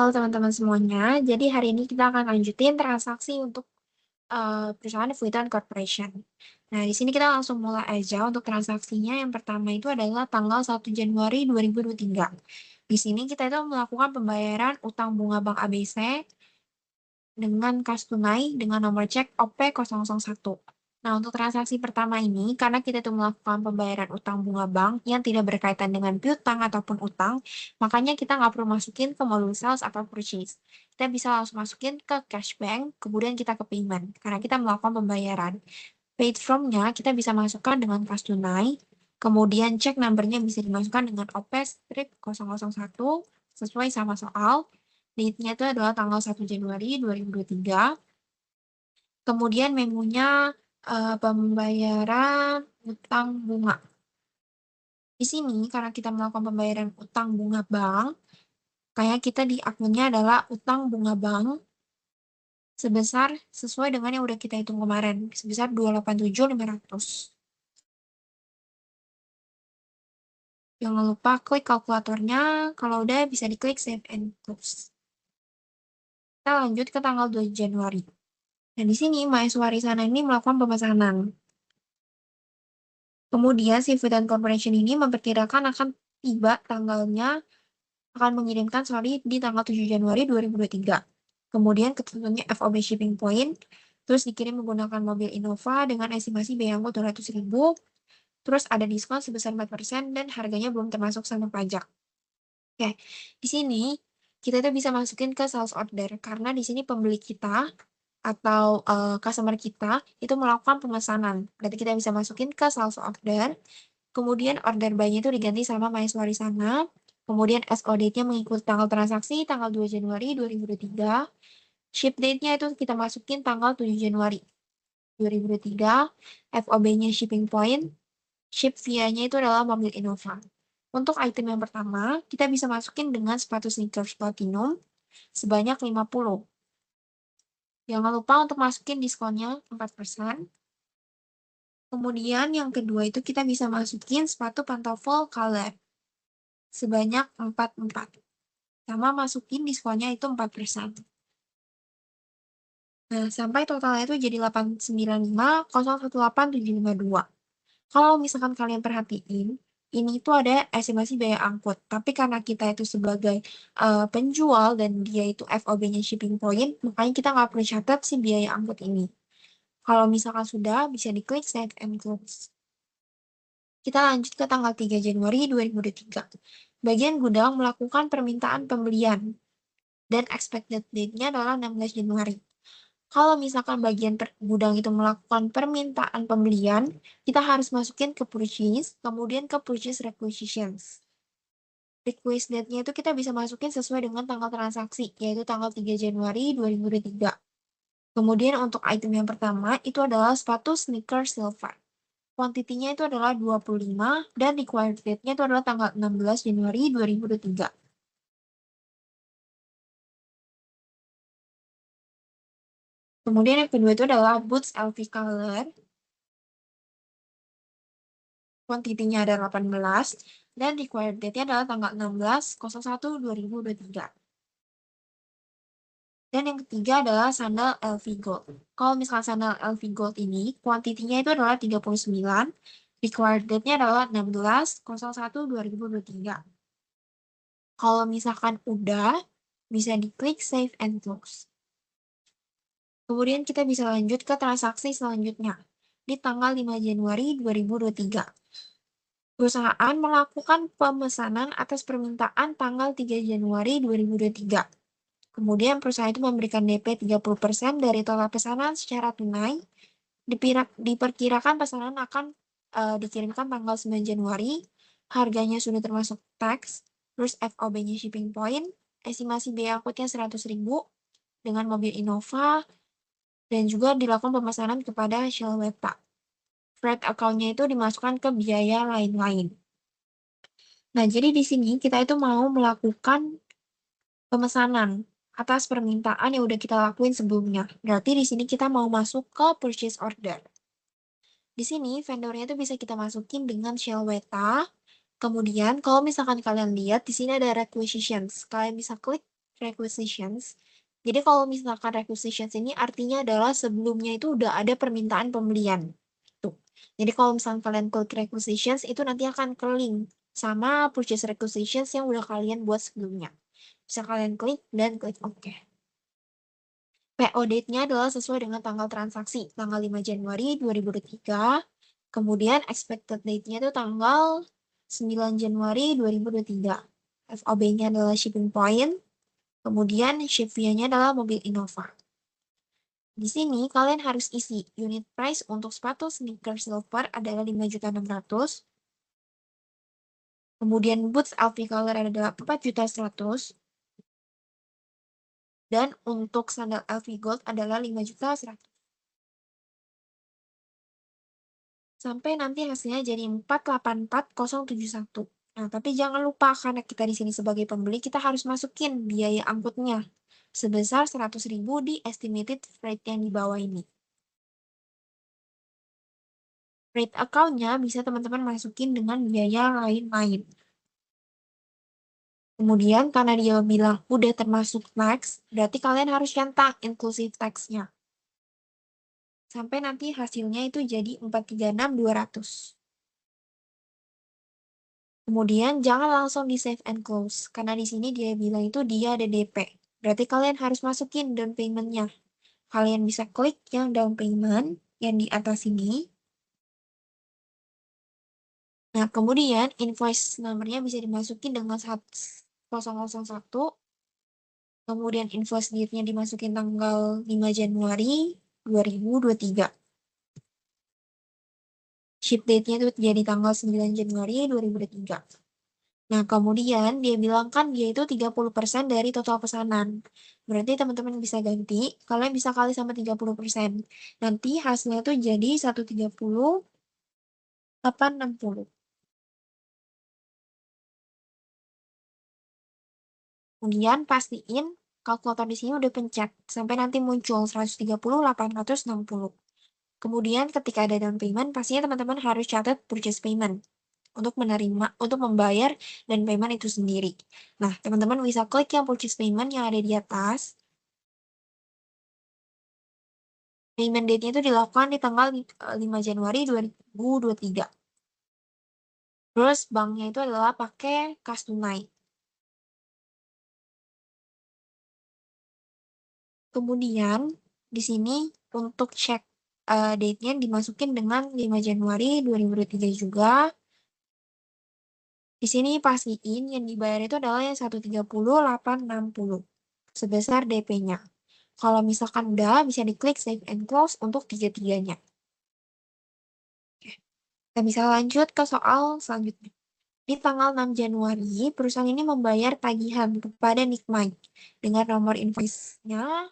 Halo teman-teman semuanya, jadi hari ini kita akan lanjutin transaksi untuk perusahaan Fuitan Corporation. Nah, di sini kita langsung mulai aja untuk transaksinya. Yang pertama itu adalah tanggal 1 Januari 2023. Di sini kita itu melakukan pembayaran utang bunga Bank ABC dengan kas tunai dengan nomor cek OP001. Nah, untuk transaksi pertama ini, karena kita itu melakukan pembayaran utang bunga bank yang tidak berkaitan dengan piutang ataupun utang, makanya kita nggak perlu masukin ke modul sales atau purchase. Kita bisa langsung masukin ke cash bank, kemudian kita ke payment, karena kita melakukan pembayaran. Paid from-nya kita bisa masukkan dengan kas tunai, kemudian cek number-nya bisa dimasukkan dengan OP strip 001 sesuai sama soal. Date-nya itu adalah tanggal 1 Januari 2023. Kemudian memonya pembayaran utang bunga. Di sini karena kita melakukan pembayaran utang bunga bank, kayak kita di akunnya adalah utang bunga bank sebesar sesuai dengan yang udah kita hitung kemarin, sebesar 287.500. Jangan lupa klik kalkulatornya, kalau udah bisa diklik save and close. Kita lanjut ke tanggal 2 Januari. Dan di sini Maheswari Sana ini melakukan pemesanan. Kemudian si Fudan Corporation ini memperkirakan akan tiba tanggalnya akan mengirimkan di tanggal 7 Januari 2023. Kemudian ketentuannya FOB shipping point, terus dikirim menggunakan mobil Innova dengan estimasi biaya angkut 200.000, terus ada diskon sebesar 4% dan harganya belum termasuk sama pajak. Oke, di sini kita itu bisa masukin ke sales order karena di sini pembeli kita atau customer kita itu melakukan pemesanan. Berarti kita bisa masukin ke sales order. Kemudian order buy-nya itu diganti sama Maheswari Sana. Kemudian SO date-nya mengikuti tanggal transaksi tanggal 2 Januari 2023. Ship date-nya itu kita masukin tanggal 7 Januari 2023. FOB-nya shipping point. Ship via-nya itu adalah mobil Innova. Untuk item yang pertama, kita bisa masukin dengan sepatu sneakers platinum sebanyak 50. Jangan lupa untuk masukin diskonnya 4%. Kemudian yang kedua itu kita bisa masukin sepatu pantofel color sebanyak 44. Sama masukin diskonnya itu 4%. Nah, sampai totalnya itu jadi 895.018.752. Kalau misalkan kalian perhatiin, ini tuh ada estimasi biaya angkut. Tapi karena kita itu sebagai penjual dan dia itu FOB-nya shipping point, makanya kita nggak perlu catat si biaya angkut ini. Kalau misalkan sudah, bisa diklik Save and Close. Kita lanjut ke tanggal 3 Januari 2023. Bagian gudang melakukan permintaan pembelian dan expected date-nya adalah 16 Januari. Kalau misalkan bagian gudang itu melakukan permintaan pembelian, kita harus masukin ke purchase, kemudian ke purchase requisitions. Request date-nya itu kita bisa masukin sesuai dengan tanggal transaksi, yaitu tanggal 3 Januari 2023. Kemudian untuk item yang pertama, itu adalah sepatu sneaker silver. Kuantitinya itu adalah 25 dan required date-nya itu adalah tanggal 16 Januari 2023. Kemudian yang kedua itu adalah boots LV Color. Kuantitinya ada 18 dan required date-nya adalah tanggal 16.01.2023. Dan yang ketiga adalah sandal LV Gold. Kalau misalkan sandal LV Gold ini, kuantitinya itu adalah 39, required date-nya adalah 16.01.2023. Kalau misalkan udah, bisa diklik Save and Close. Kemudian kita bisa lanjut ke transaksi selanjutnya di tanggal 5 Januari 2023. Perusahaan melakukan pemesanan atas permintaan tanggal 3 Januari 2023. Kemudian perusahaan itu memberikan DP 30% dari total pesanan secara tunai. Diperkirakan pesanan akan dikirimkan tanggal 9 Januari. Harganya sudah termasuk tax, terus FOB-nya shipping point, estimasi biaya angkutnya 100.000 dengan mobil Innova, dan juga dilakukan pemesanan kepada Shell Weta. Freight account-nya itu dimasukkan ke biaya lain-lain. Nah, jadi di sini kita itu mau melakukan pemesanan atas permintaan yang udah kita lakuin sebelumnya. Berarti di sini kita mau masuk ke purchase order. Di sini vendornya itu bisa kita masukin dengan Shell Weta. Kemudian kalau misalkan kalian lihat di sini ada requisitions. Kalian bisa klik requisitions. Jadi kalau misalkan requisitions ini artinya adalah sebelumnya itu udah ada permintaan pembelian. Tuh. Jadi kalau misalkan kalian klik requisitions itu nanti akan ke link sama purchase requisitions yang udah kalian buat sebelumnya. Bisa kalian klik dan klik OK. PO date-nya adalah sesuai dengan tanggal transaksi, tanggal 5 Januari 2023. Kemudian expected date-nya itu tanggal 9 Januari 2023. FOB-nya adalah shipping point. Kemudian ship via-nya adalah mobil Innova. Di sini kalian harus isi unit price untuk sepatu sneakers silver adalah 5.600.000. Kemudian boots LV color adalah 4.100.000. Dan untuk sandal LV gold adalah 5.100.000. Sampai nanti hasilnya jadi 484.071. Nah, tapi jangan lupa karena kita di sini sebagai pembeli kita harus masukin biaya angkutnya sebesar 100.000 di estimated rate yang di bawah ini. Rate account-nya bisa teman-teman masukin dengan biaya lain-lain. Kemudian karena dia bilang udah termasuk tax, berarti kalian harus centang inclusive tax-nya. Sampai nanti hasilnya itu jadi 436.200. Kemudian jangan langsung di save and close, karena di sini dia bilang itu dia ada DP. Berarti kalian harus masukin down payment-nya. Kalian bisa klik yang down payment yang di atas ini. Nah, kemudian invoice nomornya bisa dimasukin dengan 001. Kemudian invoice date-nya dimasukin tanggal 5 Januari 2023. Ship date-nya itu jadi tanggal 9 Januari 2023. Nah, kemudian dia bilang kan dia itu 30% dari total pesanan. Berarti teman-teman bisa ganti, kalian bisa kali sama 30%. Nanti hasilnya tuh jadi 130.860. Kemudian pastiin kalkulator di sini udah pencet sampai nanti muncul 130.860. Kemudian ketika ada down payment, pastinya teman-teman harus catat purchase payment untuk membayar dan payment itu sendiri. Nah, teman-teman bisa klik yang purchase payment yang ada di atas. Payment date-nya itu dilakukan di tanggal 5 Januari 2023. Terus banknya itu adalah pakai kas tunai. Kemudian di sini untuk cek date-nya dimasukin dengan 5 Januari 2023 juga. Di sini pastiin yang dibayar itu adalah yang 130.860 sebesar DP-nya. Kalau misalkan udah, bisa diklik save and close untuk tiga-tiganya. Kita bisa lanjut ke soal selanjutnya. Di tanggal 6 Januari, perusahaan ini membayar tagihan kepada Nikmite dengan nomor invoice-nya,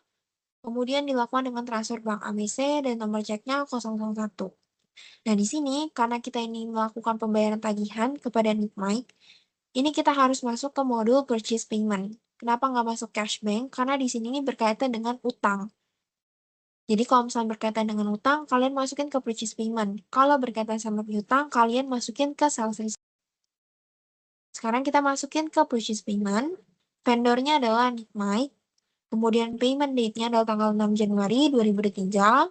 kemudian dilakukan dengan transfer bank ABC dan nomor ceknya 001. Nah, di sini karena kita ini melakukan pembayaran tagihan kepada Nikmite, ini kita harus masuk ke modul purchase payment. Kenapa nggak masuk cash bank? Karena di sini ini berkaitan dengan utang. Jadi kalau misalnya berkaitan dengan utang, kalian masukin ke purchase payment. Kalau berkaitan sama piutang, kalian masukin ke sales receipt. Sekarang kita masukin ke purchase payment. Vendornya adalah Nikmite. Kemudian payment date-nya adalah tanggal 6 Januari 2023.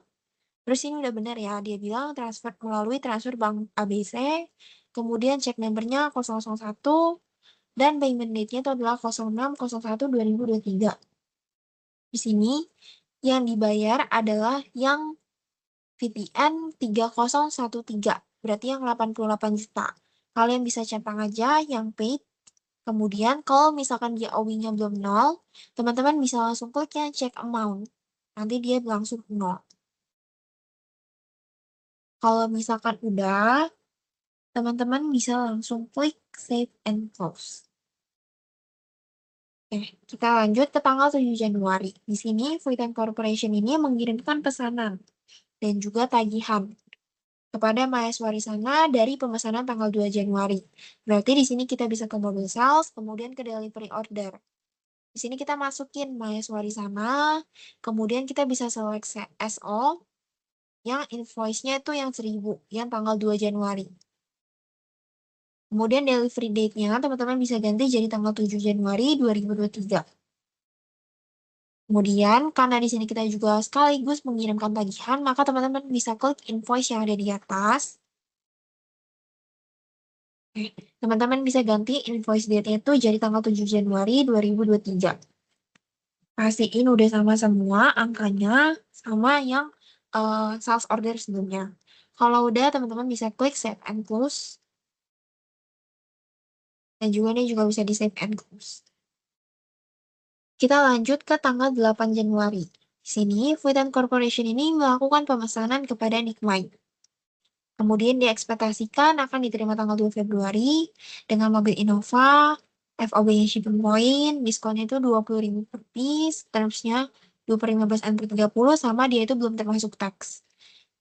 Terus ini udah benar ya, dia bilang transfer melalui transfer bank ABC. Kemudian check number-nya 001. Dan payment date-nya itu adalah 06/01/2023. Di sini yang dibayar adalah yang VPN 3013, berarti yang 88 juta. Kalian bisa centang aja yang paid. Kemudian kalau misalkan dia OW-nya belum 0, teman-teman bisa langsung klik yang check amount. Nanti dia langsung 0. Kalau misalkan udah, teman-teman bisa langsung klik save and close. Oke, kita lanjut ke tanggal 7 Januari. Di sini, Fuitan Corporation ini mengirimkan pesanan dan juga tagihan kepada mahasiswa sana dari pemesanan tanggal 2 Januari. Berarti di sini kita bisa ke mobil sales, kemudian ke delivery order. Di sini kita masukin mahasiswa sana, kemudian kita bisa select SO yang invoice-nya itu yang 1000, yang tanggal 2 Januari. Kemudian delivery date-nya teman-teman bisa ganti jadi tanggal 7 Januari 2023. Kemudian, karena di sini kita juga sekaligus mengirimkan tagihan, maka teman-teman bisa klik invoice yang ada di atas. Teman-teman bisa ganti invoice date-nya itu jadi tanggal 7 Januari 2023. Pastiin udah sama semua angkanya, sama yang sales order sebelumnya. Kalau udah, teman-teman bisa klik save and close. Dan juga ini juga bisa di save and close. Kita lanjut ke tanggal 8 Januari. Di sini, Food and Corporation ini melakukan pemesanan kepada Nikmite. Kemudian diekspektasikan akan diterima tanggal 2 Februari dengan mobil Innova, FOB shipping point, diskonnya itu 20.000 per piece, termsnya 2 per 15 dan per 30, sama dia itu belum termasuk tax.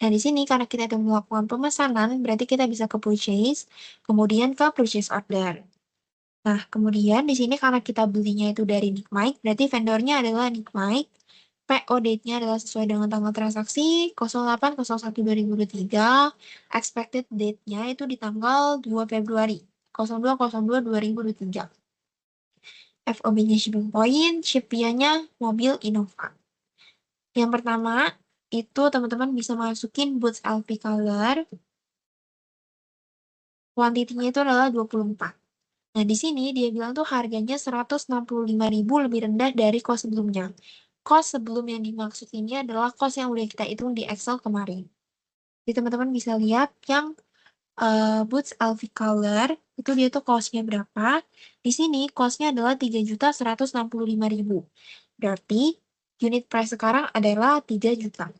Nah, di sini karena kita itu melakukan pemesanan, berarti kita bisa ke purchase, kemudian ke purchase order. Nah, kemudian di sini karena kita belinya itu dari Nikmite, berarti vendornya adalah Nikmite. PO date-nya adalah sesuai dengan tanggal transaksi 08.01.2023. Expected date-nya itu di tanggal 2 Februari 02.02.2023. FOB-nya shipping point, ship nya mobil Innova. Yang pertama, itu teman-teman bisa masukin Boots LP Color. Quantity-nya itu adalah 24. Nah, di sini dia bilang tuh harganya 165.000 lebih rendah dari cost sebelumnya. Cost sebelum yang dimaksud ini adalah cost yang udah kita hitung di Excel kemarin. Jadi teman-teman bisa lihat yang Boots LV Color, itu dia tuh cost-nya berapa. Di sini cost-nya adalah 3.165.000. Berarti unit price sekarang adalah 3 juta.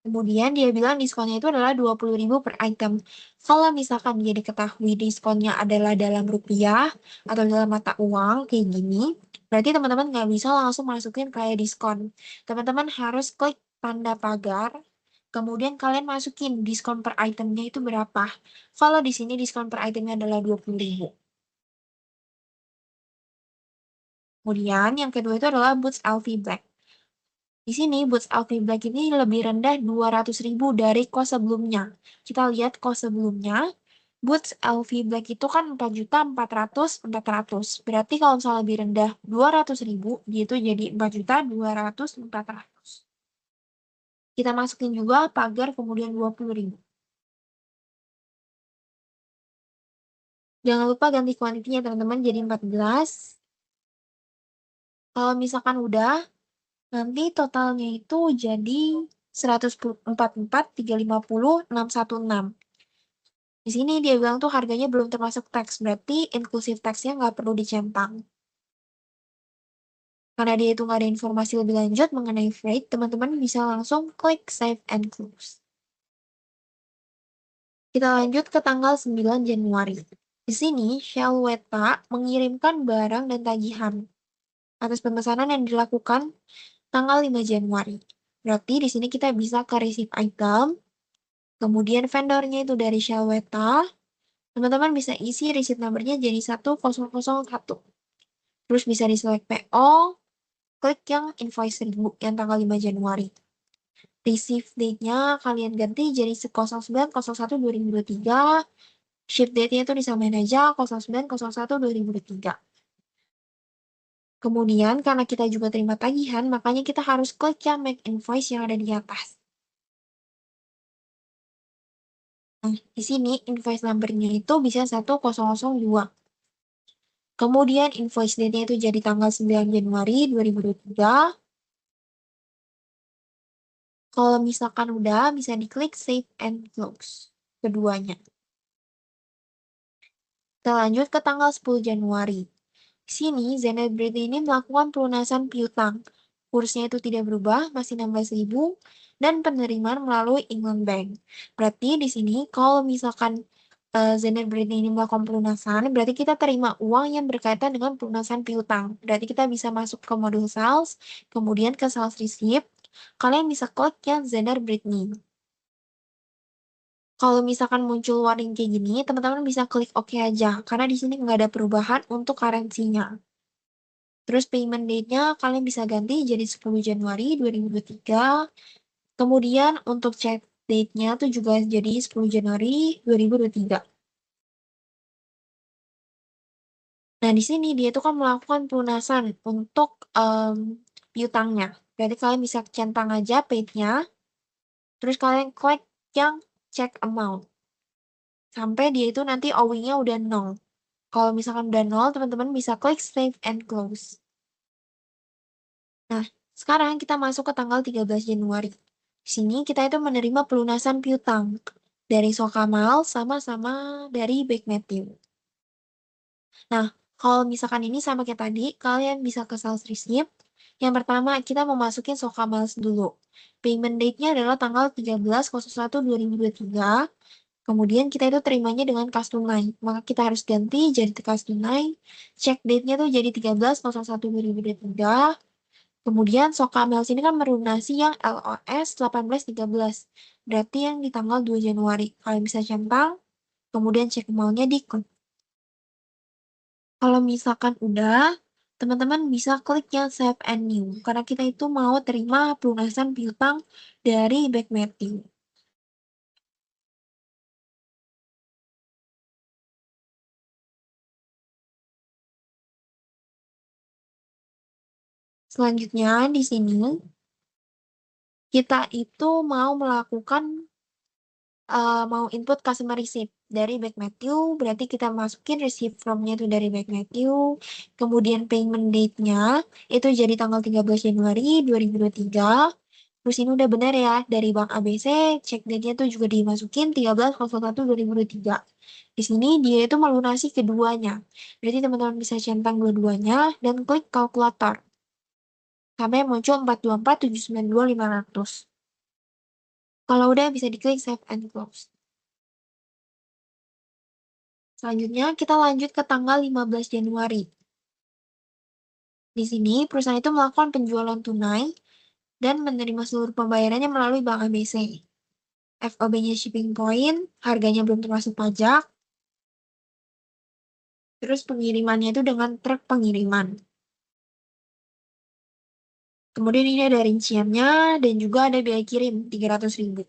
Kemudian dia bilang diskonnya itu adalah 20.000 per item. Kalau misalkan dia diketahui diskonnya adalah dalam rupiah atau dalam mata uang kayak gini, berarti teman-teman nggak bisa langsung masukin kayak diskon. Teman-teman harus klik tanda pagar, kemudian kalian masukin diskon per itemnya itu berapa. Kalau di sini diskon per itemnya adalah 20.000. Kemudian yang kedua itu adalah Boots LV Black. Di sini Boots LV Black ini lebih rendah 200.000 dari cost sebelumnya. Kita lihat cost sebelumnya, Boots LV Black itu kan 4.400.400. Berarti kalau misalnya lebih rendah 200.000, dia itu jadi 4.200.400. Kita masukin juga pagar kemudian 20.000. Jangan lupa ganti kuantitinya teman-teman jadi 14. Kalau misalkan udah, nanti totalnya itu jadi 144.350.616. Di sini dia bilang tuh harganya belum termasuk tax, berarti inklusif taxnya nggak perlu dicentang. Karena dia itu nggak ada informasi lebih lanjut mengenai freight, teman-teman bisa langsung klik save and close. Kita lanjut ke tanggal 9 Januari. Di sini, Shell Weta mengirimkan barang dan tagihan atas pemesanan yang dilakukan tanggal 5 Januari. Berarti di sini kita bisa ke receive item, kemudian vendornya itu dari Shell Weta, teman-teman bisa isi receipt numbernya jadi 1001. Terus bisa di select PO, klik yang invoice 1000 yang tanggal 5 Januari. Receive date-nya kalian ganti jadi 09.01.2023. Ship date-nya itu disamain aja 09.01.2023. Kemudian karena kita juga terima tagihan, makanya kita harus klik yang make invoice yang ada di atas. Nah, di sini invoice number-nya itu bisa 1002. Kemudian invoice date-nya itu jadi tanggal 9 Januari 2023. Kalau misalkan udah, bisa diklik save and close. Keduanya. Kita lanjut ke tanggal 10 Januari. Di sini, Zenith Breed ini melakukan pelunasan piutang. Kursnya itu tidak berubah, masih 16.000, dan penerimaan melalui England Bank. Berarti di sini, kalau misalkan Zenith Breed ini melakukan pelunasan, berarti kita terima uang yang berkaitan dengan pelunasan piutang. Berarti kita bisa masuk ke modul sales, kemudian ke sales receipt. Kalian bisa klik yang Zenith Britney. Kalau misalkan muncul warning kayak gini, teman-teman bisa klik OK aja, karena di sini nggak ada perubahan untuk currency-nya. Terus payment date-nya kalian bisa ganti jadi 10 Januari 2023. Kemudian untuk check date-nya tuh juga jadi 10 Januari 2023. Nah, di sini dia itu kan melakukan pelunasan untuk piutangnya. Berarti kalian bisa centang aja paid-nya, terus kalian klik yang check amount. Sampai dia itu nanti owing-nya udah 0. Kalau misalkan udah 0, teman-teman bisa klik save and close. Nah, sekarang kita masuk ke tanggal 13 Januari. Di sini kita itu menerima pelunasan piutang dari Sokamal sama-sama dari Back Matthew. Nah, kalau misalkan ini sama kayak tadi, kalian bisa ke sales receipt. Yang pertama, kita mau masukin Sokamals dulu. Payment date-nya adalah tanggal 13.01.2023. Kemudian kita itu terimanya dengan kas tunai. Maka kita harus ganti jadi kas tunai. Check date-nya tuh jadi 13.01.2023. Kemudian Sokamals ini kan melunasi yang LOS 1813. Berarti yang di tanggal 2 Januari. Kalian bisa centang, kemudian cek amount-nya di klik. Kalau misalkan udah, teman-teman bisa klik yang Save and New. Karena kita itu mau terima pelunasan piutang dari Back Matthew. Selanjutnya, di sini kita itu mau melakukan mau input customer receipt dari Back Matthew, berarti kita masukin receipt from-nya itu dari Back Matthew, kemudian payment date-nya itu jadi tanggal 13 Januari 2023. Terus ini udah benar ya, dari Bank ABC, check date-nya tuh juga dimasukin 13.01.2023. Di sini dia itu melunasi keduanya. Berarti teman-teman bisa centang dua-duanya dan klik kalkulator. Sampai muncul 424.792.500. Kalau udah bisa diklik save and close. Selanjutnya kita lanjut ke tanggal 15 Januari. Di sini perusahaan itu melakukan penjualan tunai dan menerima seluruh pembayarannya melalui Bank ABC. FOB-nya shipping point, harganya belum termasuk pajak. Terus pengirimannya itu dengan truk pengiriman. Kemudian ini ada rinciannya dan juga ada biaya kirim 300.000.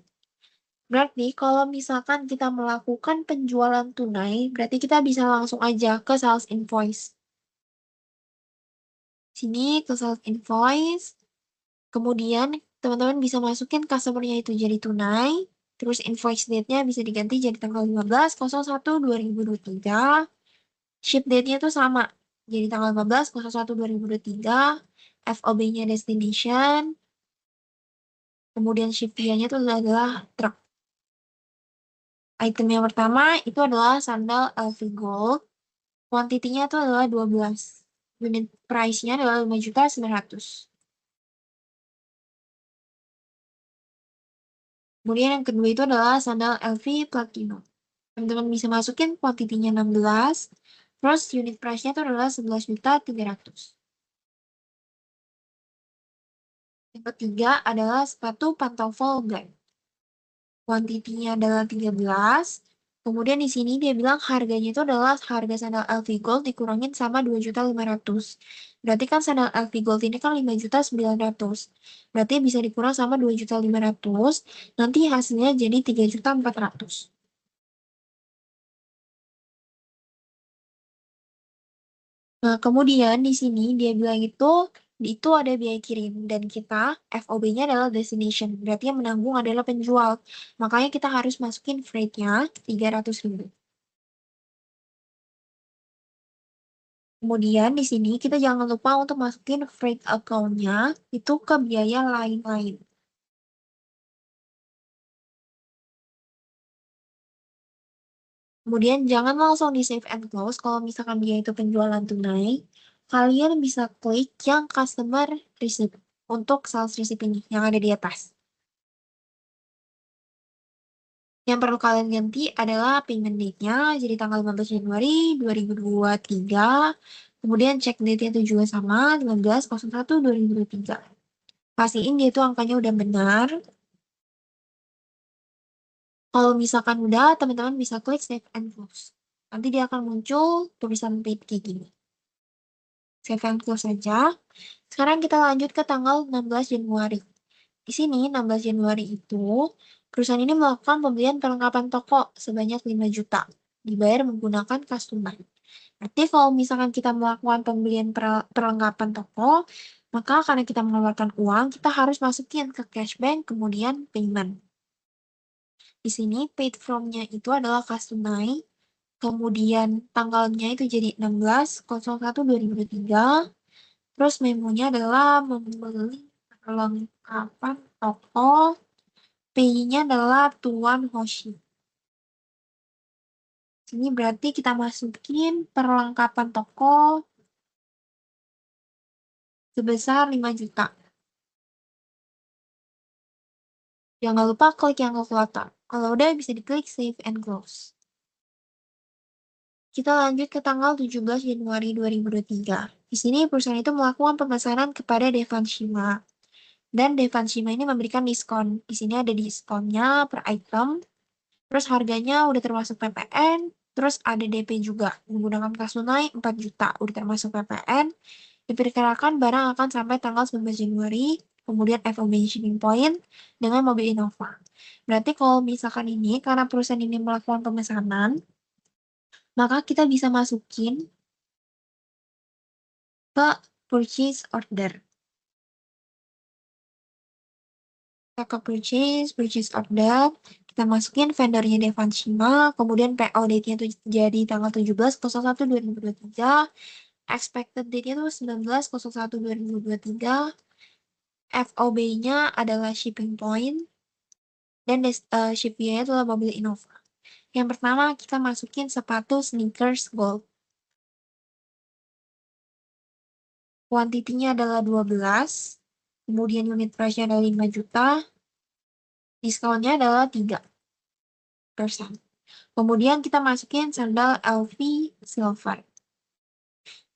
Berarti kalau misalkan kita melakukan penjualan tunai, berarti kita bisa langsung aja ke sales invoice. Sini ke sales invoice. Kemudian teman-teman bisa masukin customer-nya itu jadi tunai. Terus invoice date-nya bisa diganti jadi tanggal 15.01.2023. Ship date-nya itu sama. Jadi tanggal 15.01.2023. FOB-nya destination. Kemudian ship fee-nya itu adalah truk. Item yang pertama itu adalah sandal LV Gold. Kuantitinya itu adalah 12. Unit price-nya adalah 5.900.000. Kemudian yang kedua itu adalah sandal LV Platinum. Teman-teman bisa masukin kuantitinya 16. Terus unit price-nya itu adalah 11.300.000. Yang ketiga adalah sepatu pantofel black. Kuantitinya adalah 13. Kemudian di sini dia bilang harganya itu adalah harga sandal LV Gold dikurangin sama 2.500.000. Berarti kan sandal LV Gold ini kan 5.900.000. Berarti bisa dikurang sama 2.500.000. Nanti hasilnya jadi 3.400.000. Nah, kemudian di sini dia bilang itu ada biaya kirim dan kita FOB-nya adalah destination. Berarti yang menanggung adalah penjual. Makanya kita harus masukin freight-nya 300.000. Kemudian di sini kita jangan lupa untuk masukin freight account-nya itu ke biaya lain-lain. Kemudian jangan langsung di save and close kalau misalkan dia itu penjualan tunai. Kalian bisa klik yang customer receipt untuk sales receipt ini yang ada di atas. Yang perlu kalian ganti adalah payment date-nya, jadi tanggal 15 Januari 2023. Kemudian check date-nya itu juga sama, 15.01.2023. Pastiin dia itu angkanya udah benar. Kalau misalkan udah, teman-teman bisa klik save and close. Nanti dia akan muncul tulisan paid kayak gini. Save and close saja. Sekarang kita lanjut ke tanggal 16 Januari. Di sini 16 Januari itu perusahaan ini melakukan pembelian perlengkapan toko sebanyak 5 juta. Dibayar menggunakan kas tunai. Berarti kalau misalkan kita melakukan pembelian perlengkapan toko, maka karena kita mengeluarkan uang, kita harus masukin ke cashbank, kemudian payment. Di sini paid from-nya itu adalah kas tunai, kemudian tanggalnya itu jadi 16/01/2023, terus memonya adalah membeli perlengkapan toko, P-nya adalah Tuan Hoshi. Sini berarti kita masukin perlengkapan toko sebesar 5 juta. Jangan lupa klik yang kalkulator. Kalau udah bisa diklik save and close. Kita lanjut ke tanggal 17 Januari 2023. Di sini perusahaan itu melakukan pemesanan kepada Devanshima. Dan Devanshima ini memberikan diskon. Di sini ada diskonnya per item. Terus harganya udah termasuk PPN. Terus ada DP juga. Menggunakan kas tunai 4 juta. Udah termasuk PPN. Diperkirakan barang akan sampai tanggal 19 Januari. Kemudian FOB shipping point dengan mobil Innova. Berarti kalau misalkan ini, karena perusahaan ini melakukan pemesanan, maka kita bisa masukin ke purchase order. Kita ke purchase order, kita masukin vendornya Devanshima, kemudian PO date-nya itu jadi tanggal 17/01/2023, expected date-nya itu 19/01/2023, FOB-nya adalah shipping point, dan ship nya adalah mobil Innova. Yang pertama, kita masukin sepatu sneakers gold. Kuantitinya adalah 12, kemudian unit price-nya adalah 5 juta, diskonnya adalah 3%. Kemudian kita masukin sandal LV silver.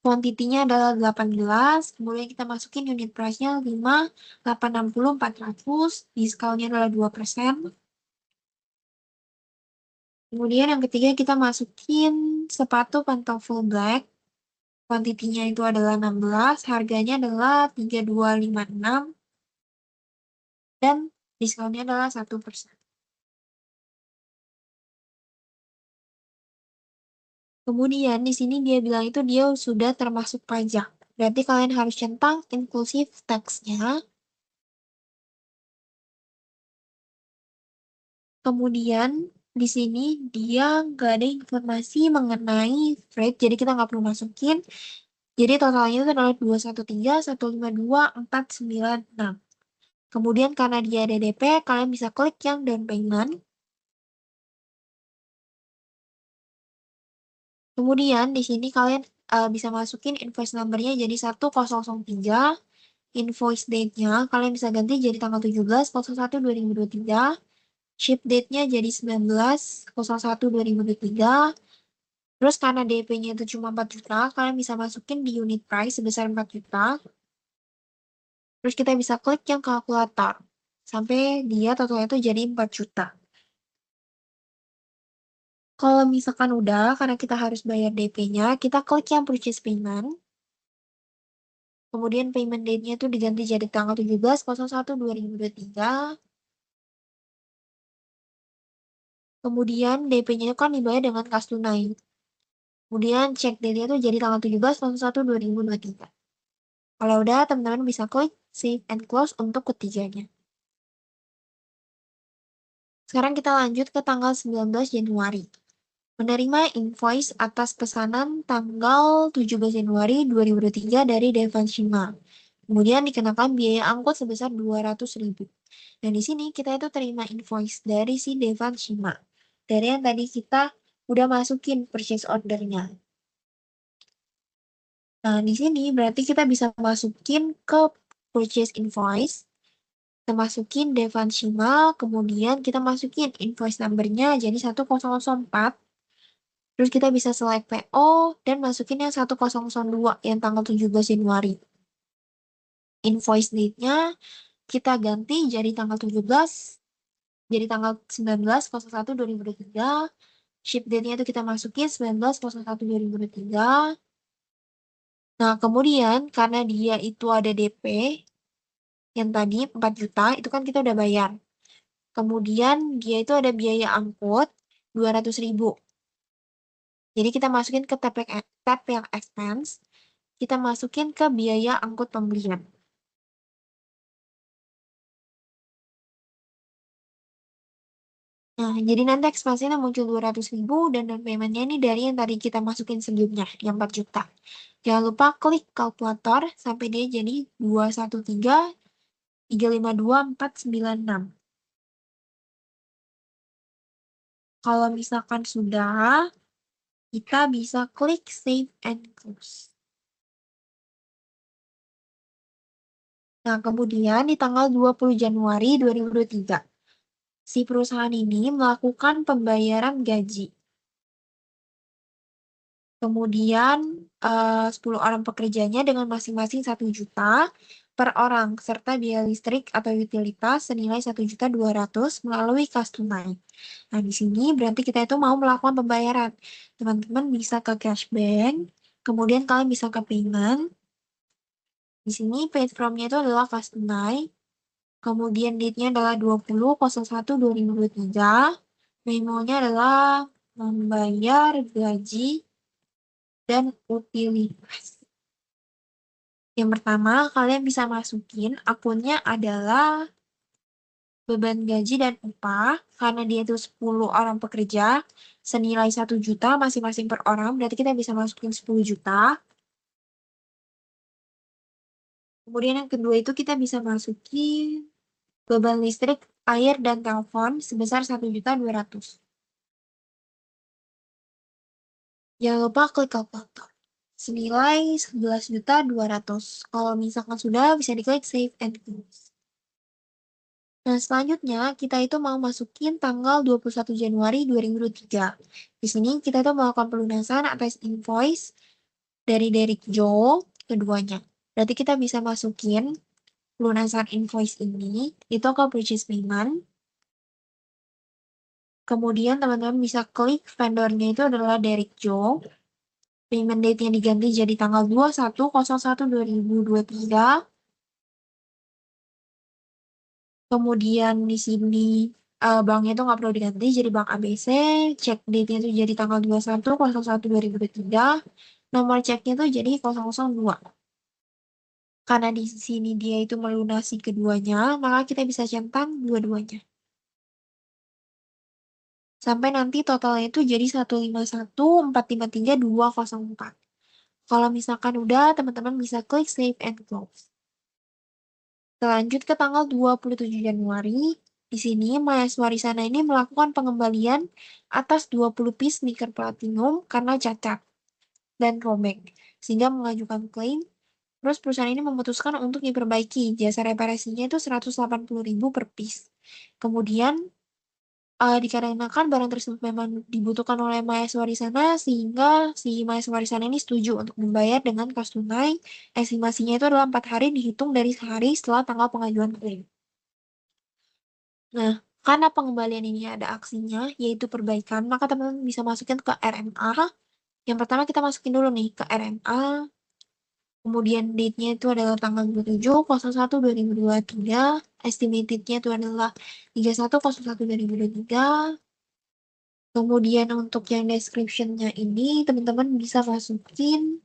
Kuantitinya adalah 18, kemudian kita masukin unit price-nya 5, 860, 400, diskonnya adalah 2%. Kemudian yang ketiga kita masukin sepatu pantofel black. Kuantitinya itu adalah 16, harganya adalah 3256, dan diskonnya adalah 1%. Kemudian di sini dia bilang itu dia sudah termasuk pajak. Berarti kalian harus centang inclusive tax-nya. Kemudian di sini dia nggak ada informasi mengenai freight, jadi kita nggak perlu masukin. Jadi totalnya itu adalah 213.152.496. Kemudian karena dia ada DP, kalian bisa klik yang down payment. Kemudian di sini kalian bisa masukin invoice number-nya jadi 1003. Invoice date-nya kalian bisa ganti jadi tanggal 17/01/2023. Ship date-nya jadi 19/01/2023. Terus karena DP-nya itu cuma 4 juta, kalian bisa masukin di unit price sebesar 4 juta. Terus kita bisa klik yang kalkulator. Sampai dia totalnya itu jadi 4 juta. Kalau misalkan udah, karena kita harus bayar DP-nya, kita klik yang purchase payment. Kemudian payment date-nya itu diganti jadi tanggal 17/01/2023. Kemudian DP-nya itu kan dibayar dengan kas tunai. Kemudian check date-nya itu jadi tanggal 17/01/2023. Kalau udah, teman-teman bisa klik save and close untuk ketiganya. Sekarang kita lanjut ke tanggal 19 Januari. Menerima invoice atas pesanan tanggal 17 Januari 2023 dari Devanshima. Kemudian dikenakan biaya angkut sebesar 200.000. Dan di sini kita itu terima invoice dari si Devanshima. Dari yang tadi kita udah masukin purchase order-nya. Nah, di sini berarti kita bisa masukin ke purchase invoice. Kita masukin Devanshima, kemudian kita masukin invoice number-nya jadi 1004. Terus kita bisa select PO dan masukin yang 1002 yang tanggal 17 Januari. Invoice date-nya kita ganti jadi tanggal 17, jadi tanggal 19/01/2023. Ship date-nya itu kita masukin 19/01/2023. Nah, kemudian karena dia itu ada DP, yang tadi 4 juta, itu kan kita udah bayar. Kemudian dia itu ada biaya angkut 200.000. Jadi kita masukin ke tab yang expense, kita masukin ke biaya angkut pembelian. Nah, jadi nanti expense-nya muncul 200.000 dan down payment-nya ini dari yang tadi kita masukin sebelumnya, yang 4 juta. Jangan lupa klik kalkulator sampai dia jadi 213.352.496. Kalau misalkan sudah, kita bisa klik save and close. Nah, kemudian di tanggal 20 Januari 2023, si perusahaan ini melakukan pembayaran gaji. Kemudian 10 orang pekerjanya dengan masing-masing 1 juta per orang, serta biaya listrik atau utilitas senilai 1.200.000 melalui kas tunai. Nah, di sini berarti kita itu mau melakukan pembayaran. Teman-teman bisa ke cashbank, kemudian kalian bisa ke payment. Di sini paid from-nya itu adalah kas tunai. Kemudian date-nya adalah 20.01.2023. Memo-nya adalah membayar gaji dan utilitas. Yang pertama, kalian bisa masukin akunnya adalah beban gaji dan upah, karena dia itu 10 orang pekerja, senilai 1 juta masing-masing per orang, berarti kita bisa masukin 10 juta. Kemudian yang kedua itu kita bisa masukin beban listrik, air, dan telepon sebesar 1.200.000. Jangan lupa klik kalkulator. Senilai 11.200.000. Kalau misalkan sudah, bisa diklik save and close. Nah, selanjutnya kita itu mau masukin tanggal 21 Januari 2023. Di sini kita itu melakukan pelunasan atas invoice dari Derek Joe keduanya. Berarti kita bisa masukin pelunasan invoice ini itu ke purchase payment. Kemudian teman-teman bisa klik vendornya itu adalah Derek Joe. Payment date-nya diganti jadi tanggal 21.01.2023. Kemudian di sini banknya itu nggak perlu diganti jadi bank ABC. Cek date-nya itu jadi tanggal 21.01.2023. Nomor ceknya itu jadi 002. Karena di sini dia itu melunasi keduanya, maka kita bisa centang dua-duanya. Sampai nanti totalnya itu jadi 151.453.204. Kalau misalkan udah, teman-teman bisa klik save and close. Lanjut ke tanggal 27 Januari. Di sini, mahasiswa di sana ini melakukan pengembalian atas 20 piece sneaker platinum karena cacat dan robek, sehingga mengajukan klaim. Terus perusahaan ini memutuskan untuk diperbaiki. Jasa reparasinya itu 180.000 per piece. Kemudian, dikarenakan barang tersebut memang dibutuhkan oleh mahasiswa di sana, sehingga si mahasiswa di sana ini setuju untuk membayar dengan kas tunai. Estimasinya itu adalah 4 hari dihitung dari sehari setelah tanggal pengajuan klaim. Nah, karena pengembalian ini ada aksinya, yaitu perbaikan, maka teman-teman bisa masukin ke RMA. Yang pertama kita masukin dulu nih ke RMA. Kemudian date-nya itu adalah tanggal 27.01.2023. Estimated-nya itu adalah 31.01.2023. Kemudian untuk yang description-nya ini, teman-teman bisa masukin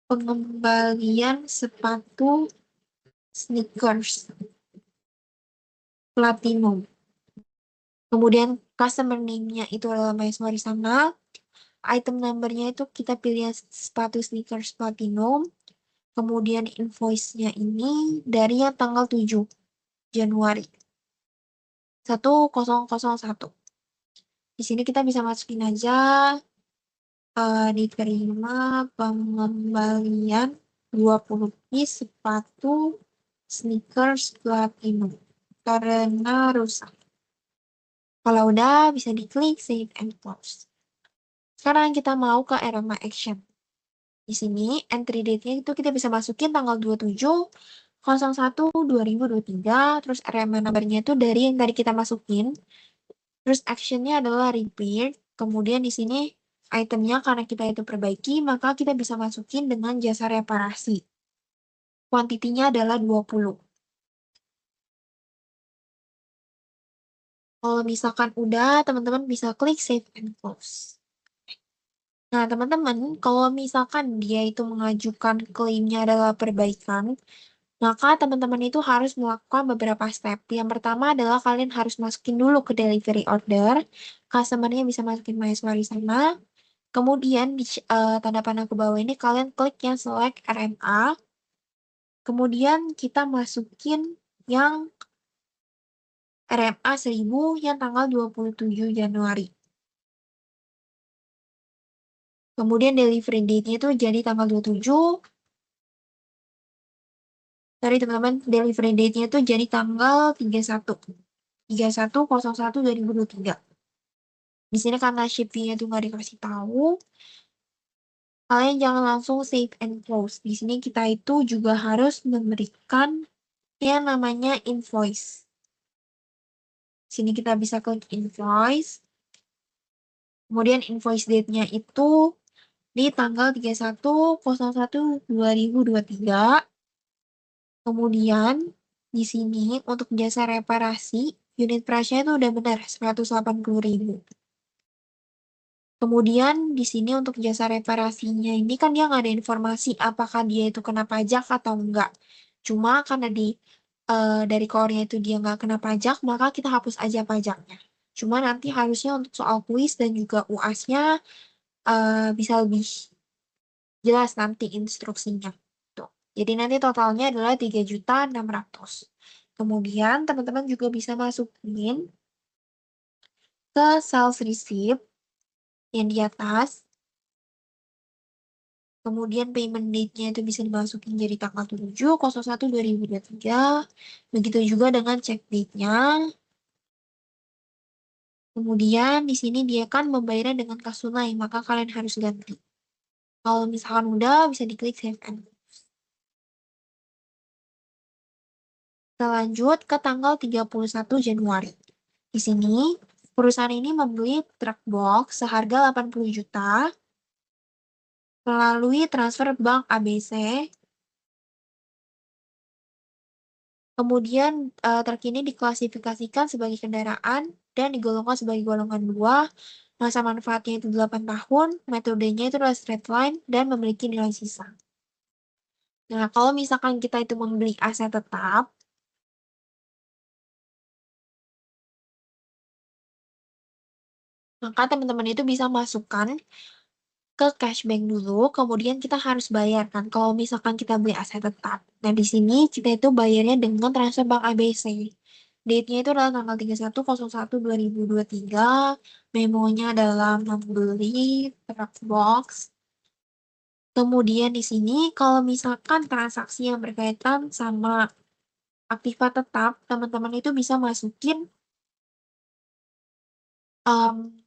pengembalian sepatu sneakers platinum. Kemudian customer name-nya itu adalah mahasiswa di sana. Item number-nya itu kita pilih sepatu sneakers platinum. Kemudian invoice-nya ini dari yang tanggal 7 Januari 1001. Di sini kita bisa masukin aja diterima pengembalian 20 piece sepatu sneakers platinum karena rusak. Kalau udah bisa diklik save and close. Sekarang kita mau ke RMA Action. Di sini entry date-nya itu kita bisa masukin tanggal 27.01.2023, terus RMA number-nya itu dari yang tadi kita masukin. Terus action-nya adalah repair. Kemudian di sini itemnya karena kita itu perbaiki, maka kita bisa masukin dengan jasa reparasi. Kuantitinya adalah 20. Kalau misalkan udah, teman-teman bisa klik save and close. Nah, teman-teman, kalau misalkan dia itu mengajukan klaimnya adalah perbaikan, maka teman-teman itu harus melakukan beberapa step. Yang pertama adalah kalian harus masukin dulu ke delivery order. Customer-nya bisa masukin mahasiswa di sana. Kemudian di tanda panah ke bawah ini kalian klik yang select RMA. Kemudian kita masukin yang RMA 1000 yang tanggal 27 Januari. Kemudian delivery date-nya itu jadi tanggal 27. Sorry teman-teman, delivery date-nya itu jadi tanggal 31. 31/01/2023. Di sini karena shipping-nya itu nggak dikasih tahu, kalian jangan langsung save and close. Di sini kita itu juga harus memberikan yang namanya invoice. Sini kita bisa klik invoice. Kemudian invoice date-nya itu di tanggal 31/01/2023. Kemudian di sini untuk jasa reparasi, unit price-nya itu udah benar 180.000. Kemudian di sini untuk jasa reparasinya ini kan dia nggak ada informasi apakah dia itu kena pajak atau enggak. Cuma karena dari core-nya itu dia nggak kena pajak, maka kita hapus aja pajaknya. Cuma nanti harusnya untuk soal kuis dan juga UAS-nya bisa lebih jelas nanti instruksinya. Tuh. Jadi nanti totalnya adalah 3.600.000. Kemudian teman-teman juga bisa masukin ke sales receipt yang di atas. Kemudian payment date-nya itu bisa dimasukin jadi tanggal 7/01/2023. Begitu juga dengan check date-nya. Kemudian di sini dia kan membayarnya dengan kas tunai, maka kalian harus ganti. Kalau misalkan udah, bisa diklik save and. Kita lanjut ke tanggal 31 Januari. Di sini, perusahaan ini membeli truk box seharga 80 juta melalui transfer bank ABC. Kemudian truk ini diklasifikasikan sebagai kendaraan dan digolongkan sebagai golongan 2. Masa manfaatnya itu 8 tahun, metodenya itu adalah straight line, dan memiliki nilai sisa. Nah, kalau misalkan kita itu membeli aset tetap, maka teman-teman itu bisa masukkan ke cashbank dulu, kemudian kita harus bayar kan kalau misalkan kita beli aset tetap. Nah, di sini kita itu bayarnya dengan transfer bank ABC. Date-nya itu adalah tanggal 31/01/2023. Memonya adalah membeli truk box. Kemudian di sini kalau misalkan transaksi yang berkaitan sama aktiva tetap, teman-teman itu bisa masukin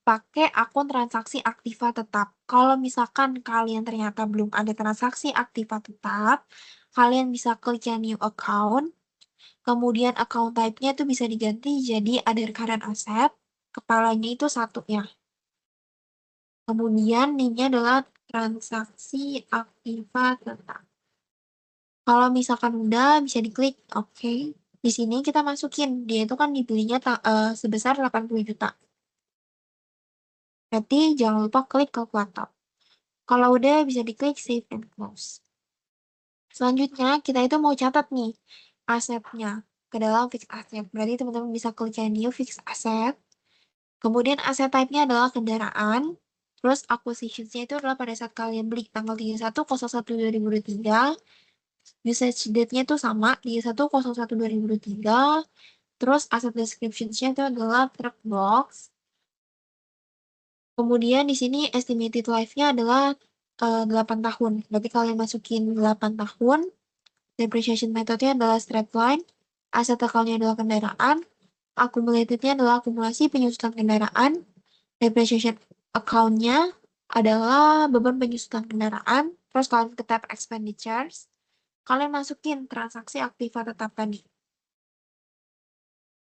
pakai akun transaksi aktiva tetap. Kalau misalkan kalian ternyata belum ada transaksi aktiva tetap, kalian bisa klik yang new account. Kemudian account type-nya itu bisa diganti jadi other current asset. Kepalanya itu satu ya. Kemudian name-nya adalah transaksi aktiva tetap. Kalau misalkan udah bisa diklik oke. Di sini kita masukin, dia itu kan dibelinya sebesar 80 juta. Berarti jangan lupa klik kalkulator. Kalau udah bisa diklik save and close. Selanjutnya kita itu mau catat nih asetnya ke dalam fixed asset. Berarti teman-teman bisa klik yang new fixed asset. Kemudian aset type-nya adalah kendaraan. Terus acquisitions-nya itu adalah pada saat kalian beli tanggal 31/01/2023. Usage date-nya itu sama 31/01/2023. Terus asset descriptions-nya itu adalah truck box. Kemudian di sini estimated life-nya adalah 8 tahun. Berarti kalian masukin 8 tahun. Depreciation metode-nya adalah straight line. Aset totalnya adalah kendaraan. Accumulated-nya adalah akumulasi penyusutan kendaraan. Depreciation account-nya adalah beban penyusutan kendaraan. Terus kalian ke tab expenditures. Kalian masukin transaksi aktiva tetap tadi.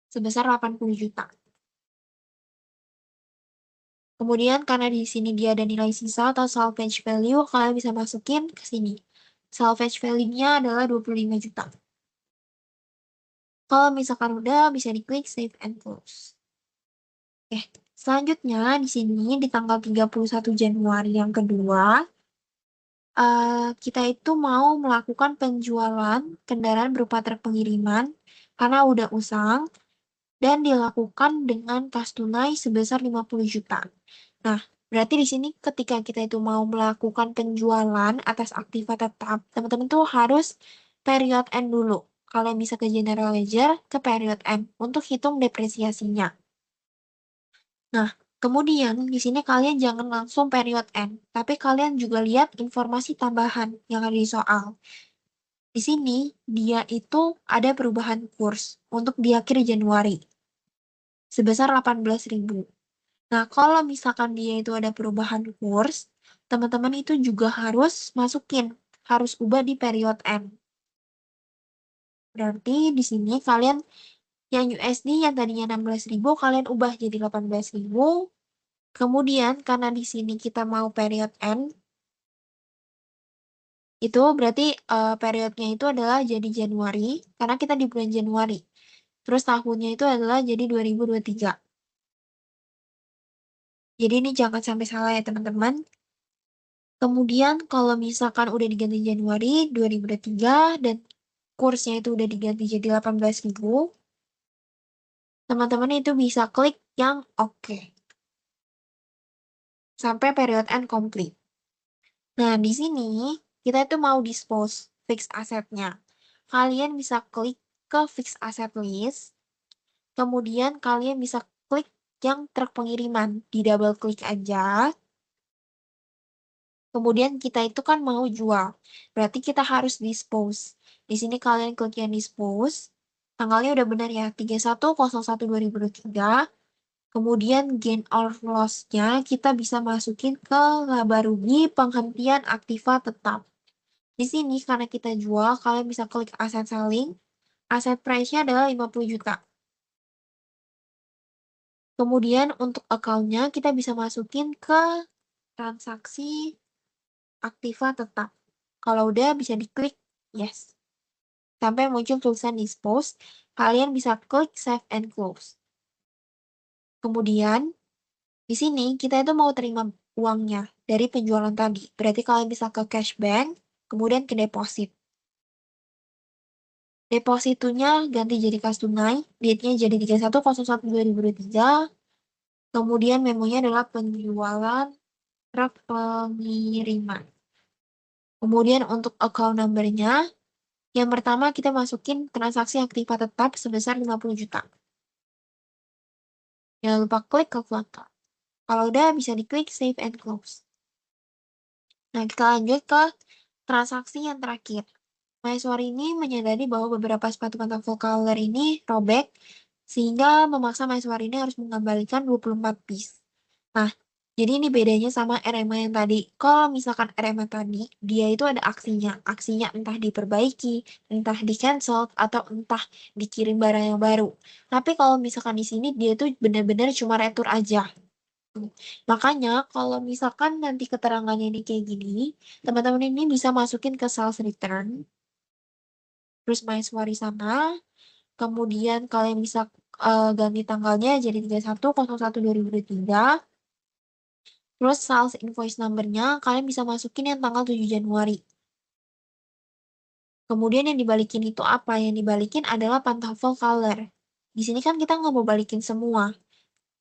Sebesar 80 juta. Kemudian karena di sini dia ada nilai sisa atau salvage value, kalian bisa masukin ke sini. Salvage value-nya adalah 25 juta. Kalau misalkan udah, bisa diklik save and close. Oke, selanjutnya di sini di tanggal 31 Januari yang kedua, kita itu mau melakukan penjualan kendaraan berupa truk pengiriman karena udah usang dan dilakukan dengan kas tunai sebesar 50 juta. Nah, berarti di sini ketika kita itu mau melakukan penjualan atas aktiva tetap, teman-teman tuh harus period end dulu. Kalian bisa ke general ledger, ke period end untuk hitung depresiasinya. Nah, kemudian di sini kalian jangan langsung period end, tapi kalian juga lihat informasi tambahan yang ada di soal. Di sini dia itu ada perubahan kurs untuk di akhir Januari sebesar 18.000. Nah, kalau misalkan dia itu ada perubahan kurs, teman-teman itu juga harus masukin, harus ubah di period end. Berarti di sini kalian yang USD yang tadinya 16.000 kalian ubah jadi 18.000. Kemudian karena di sini kita mau period end, itu berarti periodnya itu adalah jadi Januari, karena kita di bulan Januari. Terus tahunnya itu adalah jadi 2023. Jadi ini jangan sampai salah ya teman-teman. Kemudian kalau misalkan udah diganti Januari 2023 dan kursnya itu udah diganti jadi 18.000, teman-teman itu bisa klik yang oke. Sampai period end complete. Nah, di sini kita itu mau dispose fixed assetnya. Kalian bisa klik ke fixed asset list, kemudian kalian bisa klik yang truk pengiriman, di double klik aja. Kemudian kita itu kan mau jual, berarti kita harus dispose. Di sini kalian klik yang dispose, tanggalnya udah benar ya, 31.01.2023. Kemudian gain or loss-nya kita bisa masukin ke laba rugi penghentian aktiva tetap. Di sini karena kita jual, kalian bisa klik asset selling. Asset price-nya adalah 50 juta. Kemudian untuk account-nya kita bisa masukin ke transaksi aktiva tetap. Kalau udah bisa diklik yes. Sampai muncul tulisan dispose, kalian bisa klik save and close. Kemudian di sini kita itu mau terima uangnya dari penjualan tadi. Berarti kalian bisa ke cashbank, kemudian ke deposit. Depositunya ganti jadi kas tunai, date-nya jadi 31.01.2023. Kemudian memonya adalah penjualan truk pengiriman. Kemudian untuk account number-nya, yang pertama kita masukin transaksi aktiva tetap sebesar 50 juta. Jangan lupa klik kalkulator. Kalau udah bisa diklik save and close. Nah, kita lanjut ke transaksi yang terakhir. Maheswari ini menyadari bahwa beberapa sepatu pantofel color ini robek, sehingga memaksa Maheswari ini harus mengembalikan 24 piece. Nah, jadi ini bedanya sama RMA yang tadi. Kalau misalkan RMA tadi, dia itu ada aksinya. Aksinya entah diperbaiki, entah di-cancel, atau entah dikirim barang yang baru. Tapi kalau misalkan di sini, dia tuh benar-benar cuma retur aja. Makanya kalau misalkan nanti keterangannya ini kayak gini, teman-teman ini bisa masukin ke sales return, terus Maheswari sana, kemudian kalian bisa ganti tanggalnya jadi 31.01.2023, terus sales invoice number-nya kalian bisa masukin yang tanggal 7 Januari. Kemudian yang dibalikin itu apa? Yang dibalikin adalah pantofel color. Di sini kan kita nggak mau balikin semua.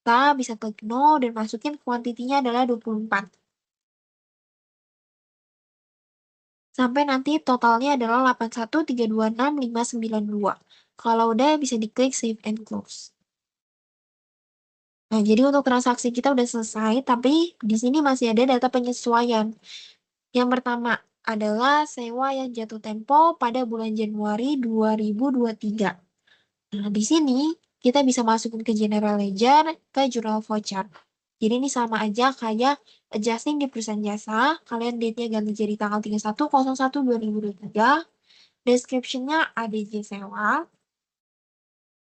Kita bisa klik no dan masukin kuantitinya adalah 24. Sampai nanti totalnya adalah 81.326.592. Kalau udah bisa diklik save and close. Nah, jadi untuk transaksi kita udah selesai, tapi di sini masih ada data penyesuaian. Yang pertama adalah sewa yang jatuh tempo pada bulan Januari 2023. Nah, di sini kita bisa masukin ke general ledger, ke jurnal voucher. Jadi ini sama aja kayak adjusting di perusahaan jasa, kalian date-nya ganti jadi tanggal 31.01.2023, description-nya ADJ sewa.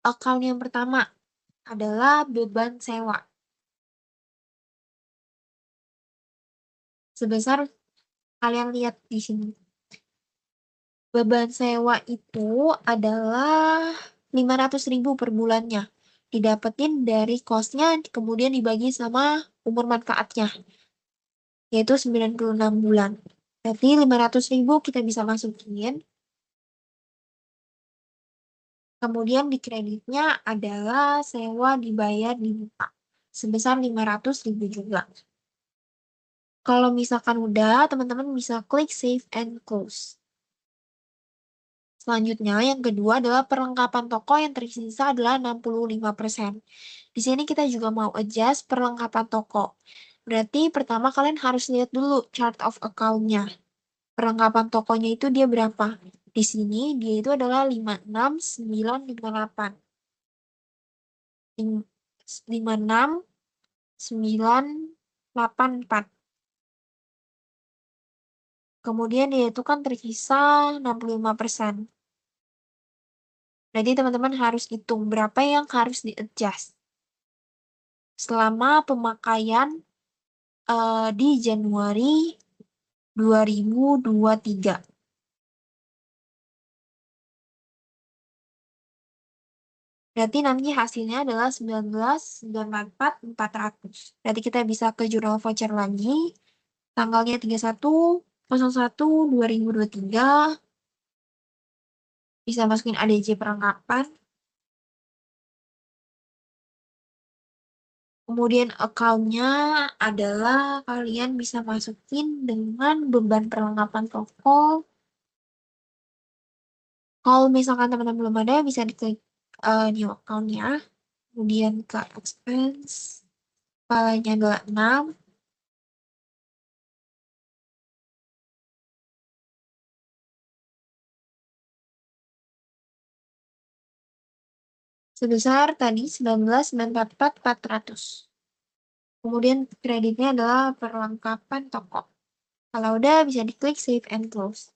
Account yang pertama adalah beban sewa. Sebesar kalian lihat di sini. Beban sewa itu adalah 500.000 per bulannya. didapetin dari cost-nya kemudian dibagi sama umur manfaatnya, yaitu 96 bulan. Berarti 500.000 kita bisa masukin. Kemudian di kreditnya adalah sewa dibayar di muka sebesar 500.000 juga. Kalau misalkan udah, teman-teman bisa klik save and close. Selanjutnya, yang kedua adalah perlengkapan toko yang tersisa adalah 65%. Di sini kita juga mau adjust perlengkapan toko. Berarti pertama kalian harus lihat dulu chart of account-nya. Perlengkapan tokonya itu dia berapa? Di sini dia itu adalah 56958. 56984. Kemudian dia itu kan tersisa 65%. Jadi teman-teman harus hitung berapa yang harus di-adjust selama pemakaian di Januari 2023. Berarti nanti hasilnya adalah 19.944.400. Berarti kita bisa ke jurnal voucher lagi. Tanggalnya 31.01.2023. Bisa masukin ADJ perlengkapan. Kemudian account-nya adalah kalian bisa masukin dengan beban perlengkapan toko. Kalau misalkan teman-teman belum ada, bisa diklik new account-nya. Kemudian ke expense. Skalanya adalah 6. Sebesar tadi 19.944.400. Kemudian kreditnya adalah perlengkapan toko. Kalau udah bisa diklik save and close.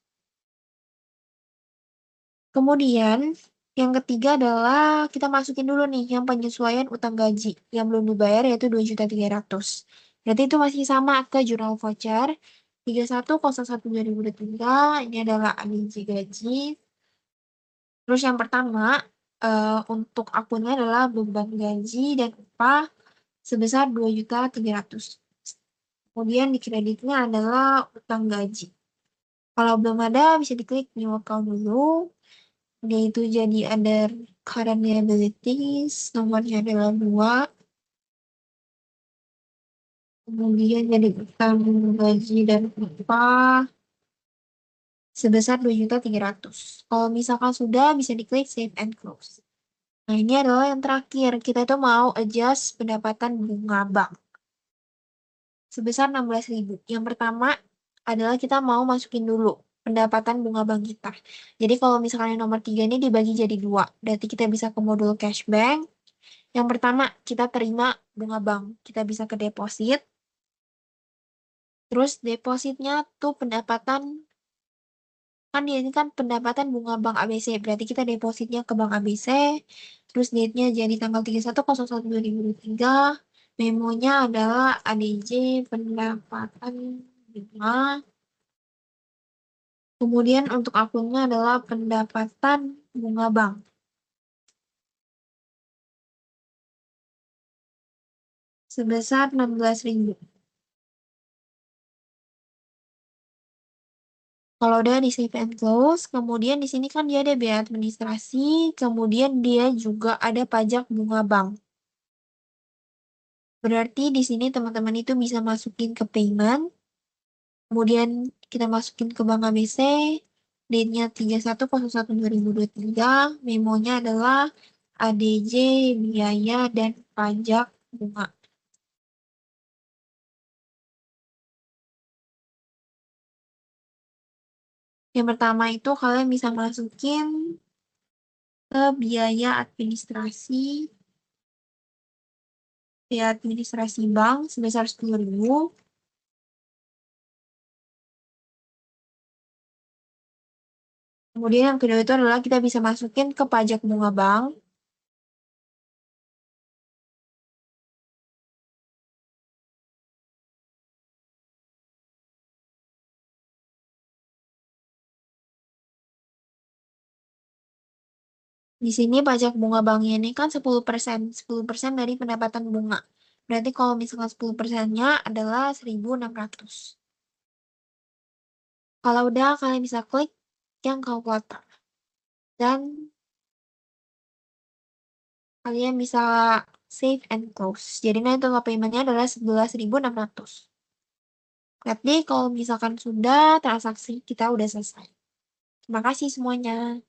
Kemudian yang ketiga adalah kita masukin dulu nih yang penyesuaian utang gaji yang belum dibayar yaitu 2.300.000. Berarti itu masih sama ke jurnal voucher 31.01.2023. Ini adalah ADJ gaji. Terus yang pertama untuk akunnya adalah beban gaji dan upah sebesar 2.300.000. Kemudian di kreditnya adalah utang gaji. Kalau belum ada, bisa diklik new account dulu. Dia itu jadi ada current liabilities, nomornya adalah 2. Kemudian jadi utang gaji dan upah sebesar 2.300.000. Kalau misalkan sudah, bisa diklik save and close. Nah, ini adalah yang terakhir. Kita itu mau adjust pendapatan bunga bank sebesar 16.000. Yang pertama adalah kita mau masukin dulu pendapatan bunga bank kita. Jadi kalau misalkan yang nomor 3 ini dibagi jadi 2. Berarti kita bisa ke modul cashback. Yang pertama kita terima bunga bank. Kita bisa ke deposit. Terus depositnya tuh pendapatan, kan dia ini kan pendapatan bunga bank ABC. Berarti kita depositnya ke bank ABC. Terus date-nya jadi tanggal 31.01.2023. Memonya adalah ADJ pendapatan bunga. Kemudian untuk akunnya adalah pendapatan bunga bank sebesar 16.000. Kalau udah di save and close, kemudian di sini kan dia ada biaya administrasi, kemudian dia juga ada pajak bunga bank. Berarti di sini teman-teman itu bisa masukin ke payment, kemudian kita masukin ke bank ABC, date-nya 31.01.2023, memonya adalah ADJ biaya dan pajak bunga. Yang pertama itu kalian bisa masukin ke biaya administrasi bank sebesar 10.000. Kemudian yang kedua itu adalah kita bisa masukin ke pajak bunga bank. Di sini pajak bunga banknya ini kan 10%, 10% dari pendapatan bunga. Berarti kalau misalkan 10%-nya adalah 1.600. Kalau udah, kalian bisa klik yang kalkulator. Dan kalian bisa save and close. Jadi nanti total payment-nya adalah 11.600. Berarti kalau misalkan sudah transaksi, kita udah selesai. Terima kasih semuanya.